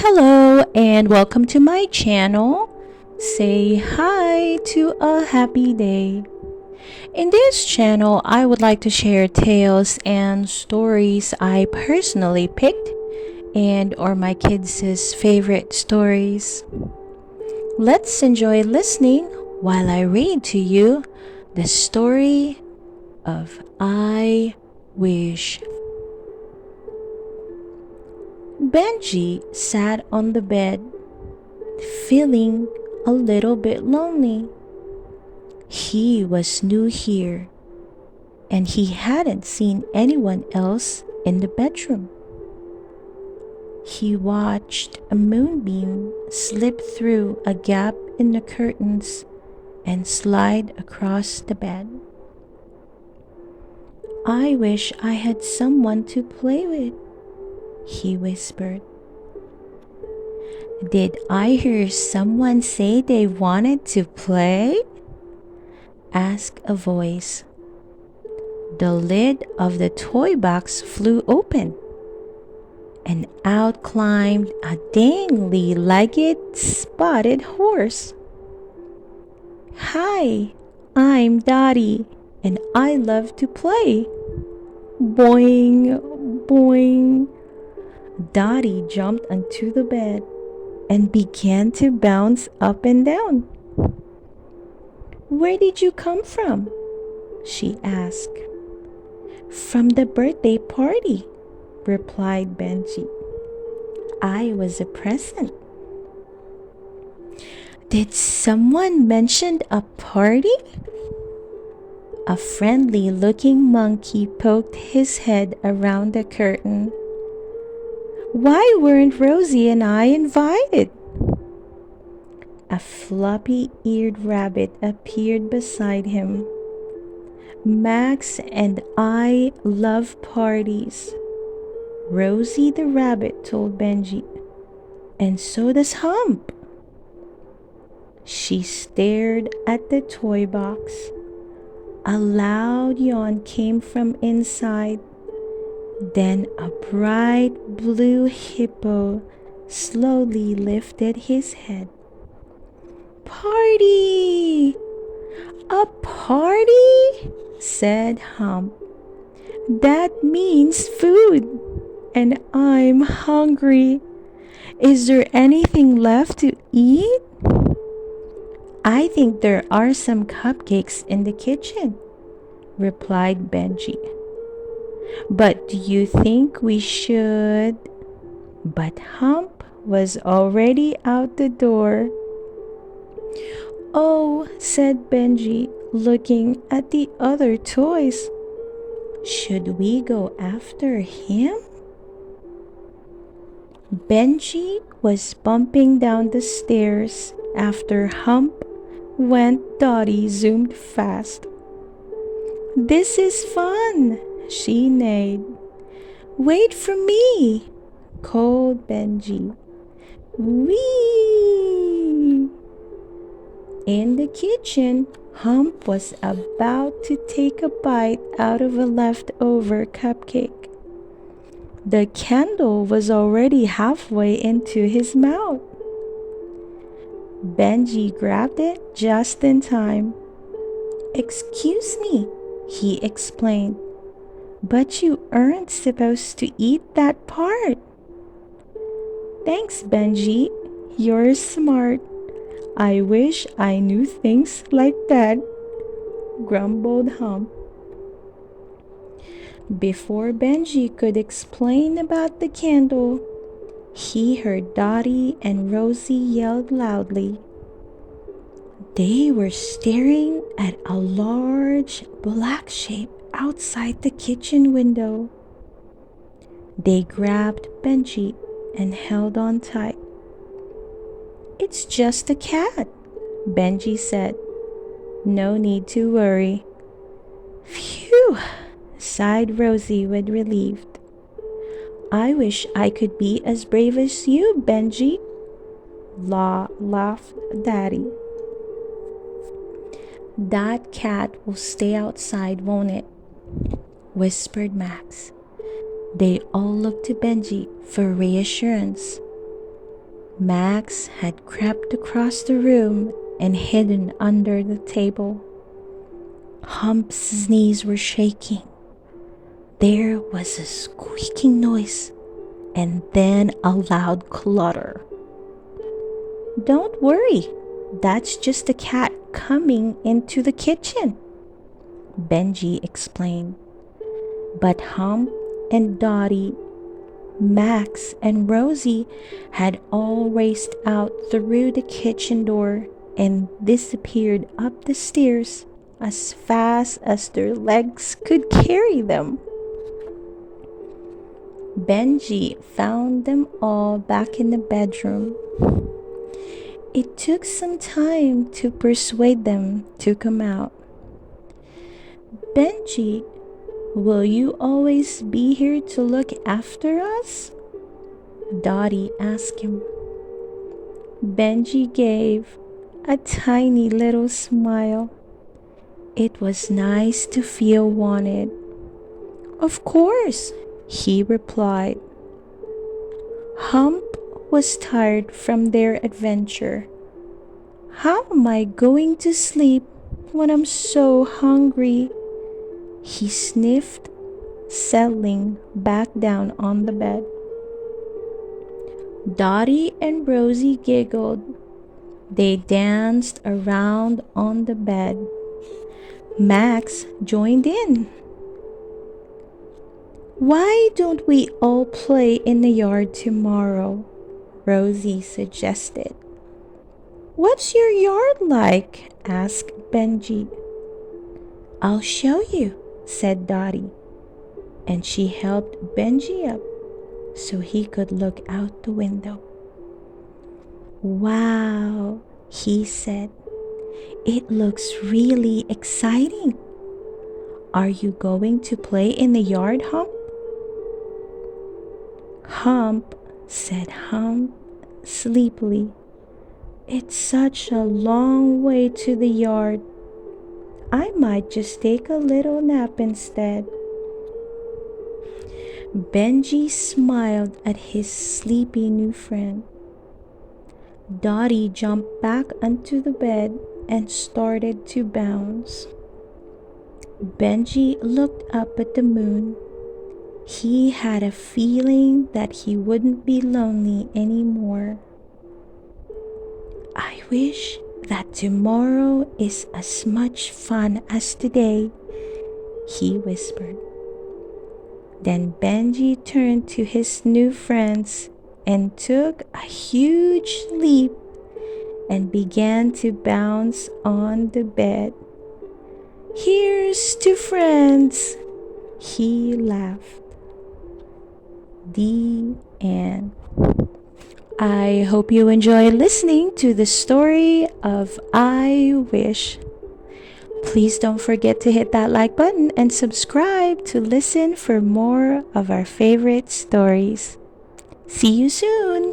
Hello and welcome to my channel. Say hi to a happy day. In this channel, I would like to share tales and stories I personally picked and or my kids' favorite stories. Let's enjoy listening while I read to you the story of I Wish. Benji sat on the bed, feeling a little bit lonely. He was new here, and he hadn't seen anyone else in the bedroom. He watched a moonbeam slip through a gap in the curtains and slide across the bed. "I wish I had someone to play with," he whispered. "Did I hear someone say they wanted to play?" asked a voice. The lid of the toy box flew open, and out climbed a dangly-legged spotted horse. "Hi, I'm Dottie, and I love to play." Boing, boing. Dottie jumped onto the bed and began to bounce up and down. "Where did you come from?" she asked. "From the birthday party," replied Benji. "I was a present." "Did someone mention a party?" A friendly-looking monkey poked his head around the curtain. "Why weren't Rosie and I invited?" A floppy-eared rabbit appeared beside him. "Max and I love parties," Rosie the rabbit told Benji. "And so does Humph." She stared at the toy box. A loud yawn came from inside. Then a bright blue hippo slowly lifted his head. "Party! A party?" said Humph. "That means food, and I'm hungry. Is there anything left to eat?" "I think there are some cupcakes in the kitchen," replied Benji. "But do you think we should?" But Humph was already out the door. "Oh," said Benji, looking at the other toys. "Should we go after him?" Benji was bumping down the stairs after Humph went. Dottie zoomed fast. "This is fun," she neighed. "Wait for me," called Benji. Whee! In the kitchen, Humph was about to take a bite out of a leftover cupcake. The candle was already halfway into his mouth. Benji grabbed it just in time. "Excuse me," he explained, "but you aren't supposed to eat that part." "Thanks, Benji. You're smart. I wish I knew things like that," grumbled Humph. Before Benji could explain about the candle, he heard Dottie and Rosie yelled loudly. They were staring at a large black shape outside the kitchen window. They grabbed Benji and held on tight. "It's just a cat," Benji said. "No need to worry." "Phew," sighed Rosie with relief. "I wish I could be as brave as you, Benji," laughed Daddy. "That cat will stay outside, won't it?" whispered Max. They all looked to Benji for reassurance. Max had crept across the room and hidden under the table. Humph's knees were shaking. There was a squeaking noise and then a loud clutter. "Don't worry, that's just a cat coming into the kitchen," Benji explained. But Humph and Dottie, Max and Rosie had all raced out through the kitchen door and disappeared up the stairs as fast as their legs could carry them. Benji found them all back in the bedroom. It took some time to persuade them to come out. "Benji, will you always be here to look after us?" Dottie asked him. Benji gave a tiny little smile. It was nice to feel wanted. "Of course," he replied. Humph was tired from their adventure. "How am I going to sleep when I'm so hungry?" he sniffed, settling back down on the bed. Dottie and Rosie giggled. They danced around on the bed. Max joined in. "Why don't we all play in the yard tomorrow?" Rosie suggested. "What's your yard like?" asked Benji. "I'll show you," said Dottie, and she helped Benji up so he could look out the window. "Wow," he said. "It looks really exciting. Are you going to play in the yard, Humph?" "Humph," said Humph sleepily. "It's such a long way to the yard. I might just take a little nap instead." Benji smiled at his sleepy new friend. Dottie jumped back onto the bed and started to bounce. Benji looked up at the moon. He had a feeling that he wouldn't be lonely anymore. "I wish that tomorrow is as much fun as today," he whispered. Then Benji turned to his new friends and took a huge leap and began to bounce on the bed. "Here's to friends," he laughed. The end. I hope you enjoyed listening to the story of I Wish. Please don't forget to hit that like button and subscribe to listen for more of our favorite stories. See you soon!